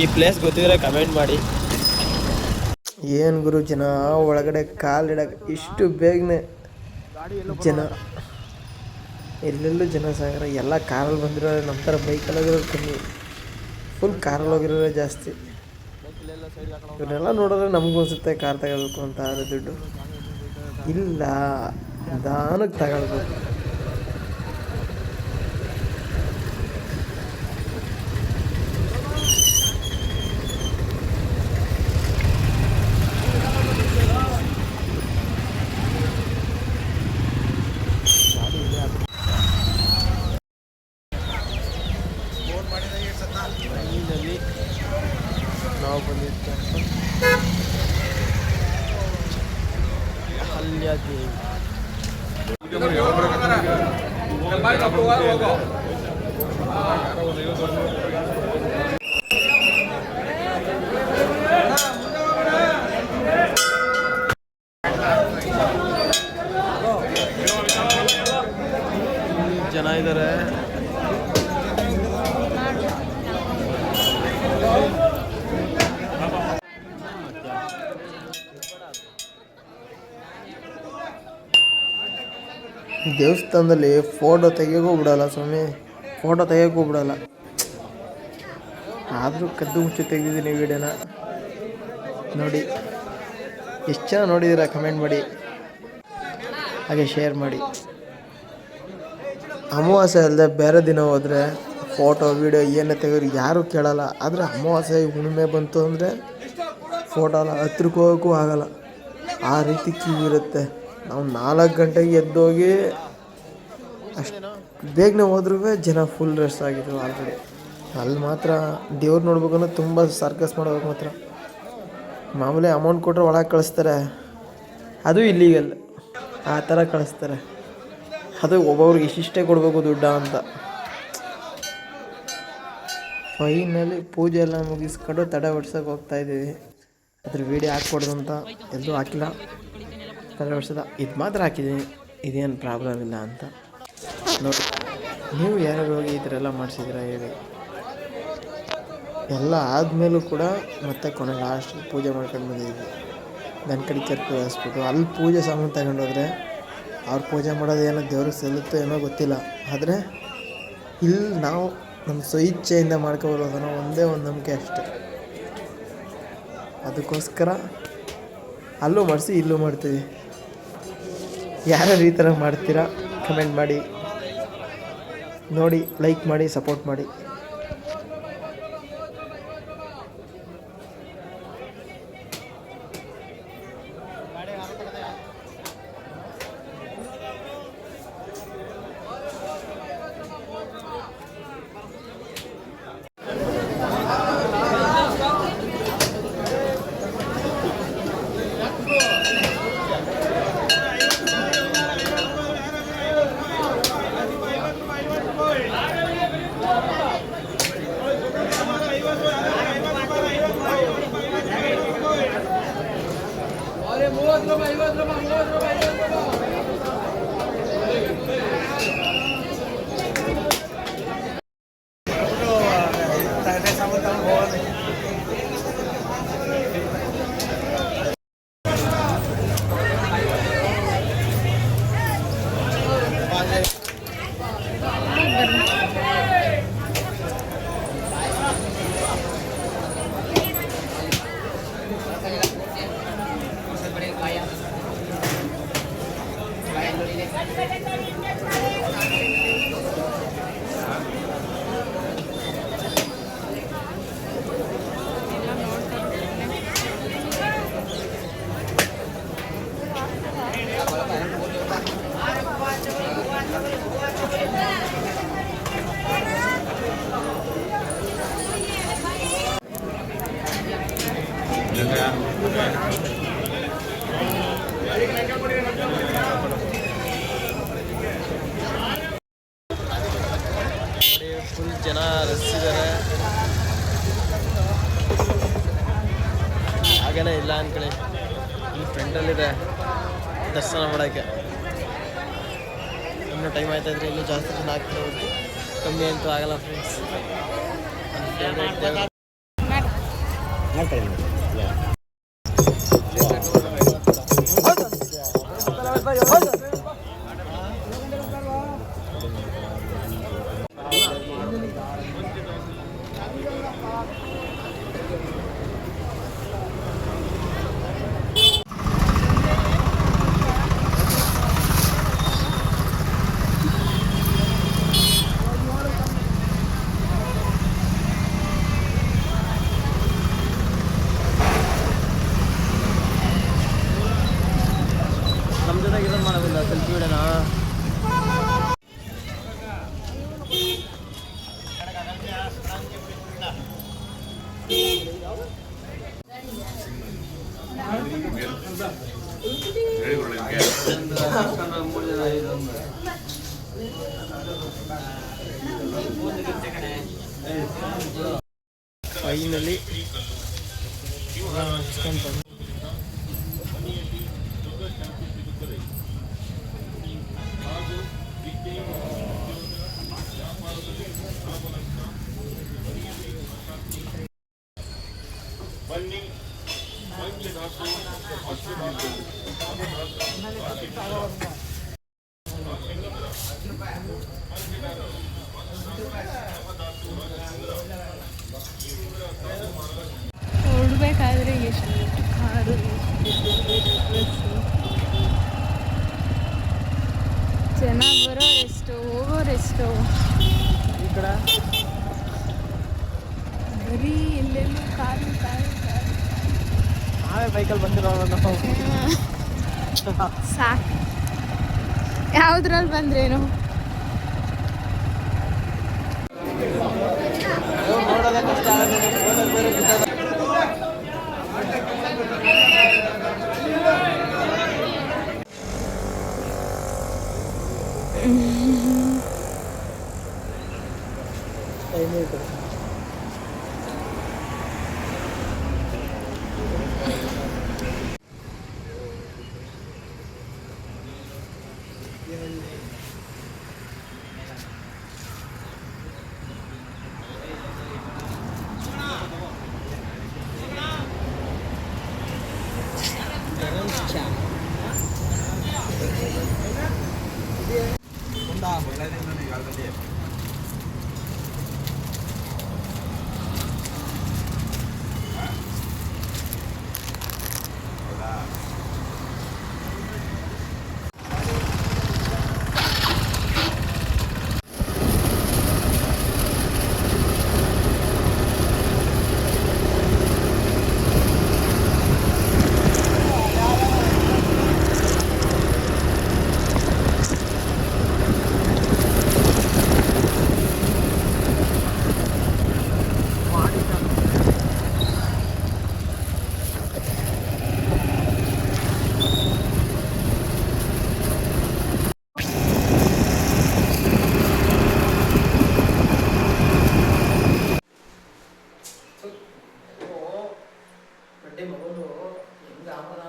ಈ ಪ್ಲೇಸ್ ಗೊತ್ತಿದ್ರೆ ಕಮೆಂಟ್ ಮಾಡಿ. ಏನು ಗುರು ಜನ ಒಳಗಡೆ ಕಾಲಿಡಕ್ಕೆ ಇಷ್ಟು ಬೇಗನೆ ಜನ, ಎಲ್ಲೆಲ್ಲೂ ಜನ ಸಾಗರ. ಎಲ್ಲ ಕಾರಲ್ಲಿ ಬಂದಿರೋ, ನಮ್ಮ ಥರ ಬೈಕಲ್ಲಿ ಹೋಗಿರೋರು ಕಮ್ಮಿ, ಫುಲ್ ಕಾರಲ್ಲಿ ಹೋಗಿರೋರೇ ಜಾಸ್ತಿ. ಇವನ್ನೆಲ್ಲ ನೋಡಿದ್ರೆ ನಮಗೂ ಅನಿಸುತ್ತೆ ಕಾರ್ ತಗೋಬೇಕು ಅಂತ. ಆದರೆ ದುಡ್ಡು ಇಲ್ಲ, ನಿಧಾನಕ್ಕೆ ತಗೊಳ್ಬೇಕು. ನಾವು ಬಂದಿದ್ದೇವೆ ಅಹಲ್ಯಾದೇವಿ. ಜನ ಇದ್ದಾರೆ. ದೇವಸ್ಥಾನದಲ್ಲಿ ಫೋಟೋ ತೆಗಿಯೋಕ್ಕೂ ಬಿಡಲ್ಲ ಸ್ವಾಮಿ, ಫೋಟೋ ತೆಗಿಯೋಕ್ಕೂ ಬಿಡಲ್ಲ. ಆದರೂ ಕದ್ದು ಮುಚ್ಚಿ ತೆಗೆದಿದ್ದೀನಿ ವಿಡಿಯೋನ. ನೋಡಿ ಎಷ್ಟು ಜನ ನೋಡಿದ್ದೀರಾ ಕಮೆಂಟ್ ಮಾಡಿ, ಹಾಗೆ ಶೇರ್ ಮಾಡಿ. ಅಮಾವಾಸ್ಯೆ ಅಲ್ಲದೆ ಬೇರೆ ದಿನ ಹೋದರೆ ಫೋಟೋ ವೀಡಿಯೋ ಏನೇ ತೆಗೆದ್ರು ಯಾರೂ ಕೇಳಲ್ಲ. ಆದರೆ ಅಮಾವಾಸ್ಯೆ ಹುಣ್ಣಿಮೆ ಬಂತು ಅಂದರೆ ಫೋಟೋ ಎಲ್ಲ ಹತ್ರಕ್ಕೆ ಹೋಗೋಕ್ಕೂ ಆಗಲ್ಲ, ಆ ರೀತಿ ಕ್ಯೂ ಇರುತ್ತೆ. ನಾವು 4 ಗಂಟೆಗೆ ಎದ್ದೋಗಿ ಅಷ್ಟು ಬೇಗನೆ ಹೋದ್ರೂ ಜನ ಫುಲ್ ರಶ್ ಆಗಿದ್ರು ಆಲ್ರೆಡಿ. ಅಲ್ಲಿ ಮಾತ್ರ ದೇವ್ರು ನೋಡ್ಬೇಕಂದ್ರೆ ತುಂಬ ಸರ್ಕಸ್ ಮಾಡ್ಬೇಕು ಮಾತ್ರ. ಮಾಮೂಲಿ ಅಮೌಂಟ್ ಕೊಟ್ಟರೆ ಒಳಗೆ ಕಳಿಸ್ತಾರೆ, ಅದು ಇಲ್ಲೀಗಲ್, ಆ ಥರ ಕಳಿಸ್ತಾರೆ. ಅದು ಒಬ್ಬೊಬ್ರಿಗೆ ಇಷ್ಟಿಷ್ಟೇ ಕೊಡಬೇಕು ದುಡ್ಡು ಅಂತ. ಫೈನಲಿ ಪೂಜೆ ಎಲ್ಲ ಮುಗಿಸ್ಕೊಂಡು ತಡೆ ಹೊಡ್ಸೋಕೆ ಹೋಗ್ತಾಯಿದ್ದೀವಿ. ಅದ್ರ ವೀಡಿಯೋ ಹಾಕ್ಕೊಡ್ದು ಅಂತ ಎಲ್ಲೂ ಹಾಕಿಲ್ಲ, ತಲೆ ವರ್ಷದ ಇದು ಮಾತ್ರ ಹಾಕಿದ್ದೀನಿ, ಇದೇನು ಪ್ರಾಬ್ಲಮ್ ಇಲ್ಲ ಅಂತ. ನೋಡಿ, ನೀವು ಯಾರ್ಯಾರು ಹೋಗಿ ಈ ಥರ ಎಲ್ಲ ಮಾಡಿಸಿದ್ದೀರಾ ಹೇಳಿ. ಎಲ್ಲ ಆದಮೇಲೂ ಕೂಡ ಮತ್ತೆ ಕೊನೆ ಲಾಸ್ಟ್ ಪೂಜೆ ಮಾಡ್ಕೊಂಡು ಬಂದಿದ್ವಿ. ಗಂಟಡಿ ಕೆರ್ಕು ಹಾಸ್ಬಿಟ್ಟು ಅಲ್ಲಿ ಪೂಜೆ ಸಾಮಾನು ತಗೊಂಡೋದ್ರೆ ಅವ್ರು ಪೂಜೆ ಮಾಡೋದು ಏನೋ ದೇವ್ರಿಗೆ ಸಲ್ಲುತ್ತೋ ಏನೋ ಗೊತ್ತಿಲ್ಲ. ಆದರೆ ಇಲ್ಲಿ ನಾವು ನಮ್ಮ ಸ್ವಇಚ್ಛೆಯಿಂದ ಮಾಡ್ಕೊಬರೋದನ್ನೋ ಒಂದೇ ಒಂದು ನಂಬಿಕೆ ಅಷ್ಟೆ. ಅದಕ್ಕೋಸ್ಕರ ಅಲ್ಲೂ ಮಾಡಿಸಿ ಇಲ್ಲೂ ಮಾಡ್ತೀವಿ. ಯಾರ್ಯಾರು ಈ ಥರ ಮಾಡ್ತೀರಾ ಕಮೆಂಟ್ ಮಾಡಿ, ನೋಡಿ, ಲೈಕ್ ಮಾಡಿ, ಸಪೋರ್ಟ್ ಮಾಡಿ. ಫುಲ್ ಜನ ರಸಿದ್ದಾರೆ, ಹಾಗೇನೇ ಇಲ್ಲ ಅಂದ್ಕೊಳ್ಳಿ. ಈ ಫ್ರೆಂಡಲ್ಲಿದೆ ದರ್ಶನ ಮಾಡೋಕ್ಕೆ. ಇನ್ನೂ ಟೈಮ್ ಆಯ್ತಾಯಿದ್ರೆ ಇನ್ನೂ ಜಾಸ್ತಿ ಜನ ಆಗ್ತಾ ಹೋಗ್ತು, ಕಮ್ಮಿ ಅಂತೂ ಆಗಲ್ಲ ಫ್ರೆಂಡ್ಸ್. ನಮ್ಮ ಜೊತೆಗೆ ಇದನ್ನು ಮಾಡೋದಿಲ್ಲ ಸೆಲ್ಫಿ ವಿಡಿಯೋನಾ. ಫೈನಲಿ ಹೊರಡ್ಬೇಕಾದ್ರೆ ಎಷ್ಟು ಕಾರು ಜನ ಬರೋರೆಷ್ಟು ಹೋಗೋರೆಷ್ಟು. ಈ ಕಡೆ ಬರೀ ಎಲ್ಲೆಲ್ಲೂ ಕಾರು ಕಾರು ಕಾರು. ನಾವೇ ಬೈಕಲ್ಲಿ ಬಂದಿರೋದು ನಾವು. ಸಾಕು, ಯಾವುದ್ರಲ್ಲಿ ಬಂದ್ರೇನು. ನೋಡೋದೇ ಕಷ್ಟ ಆಗುತ್ತೆ. ಬಡ್ಡೆ ಮಗನು ಹೆಂಗೆ ಆಗೋಣ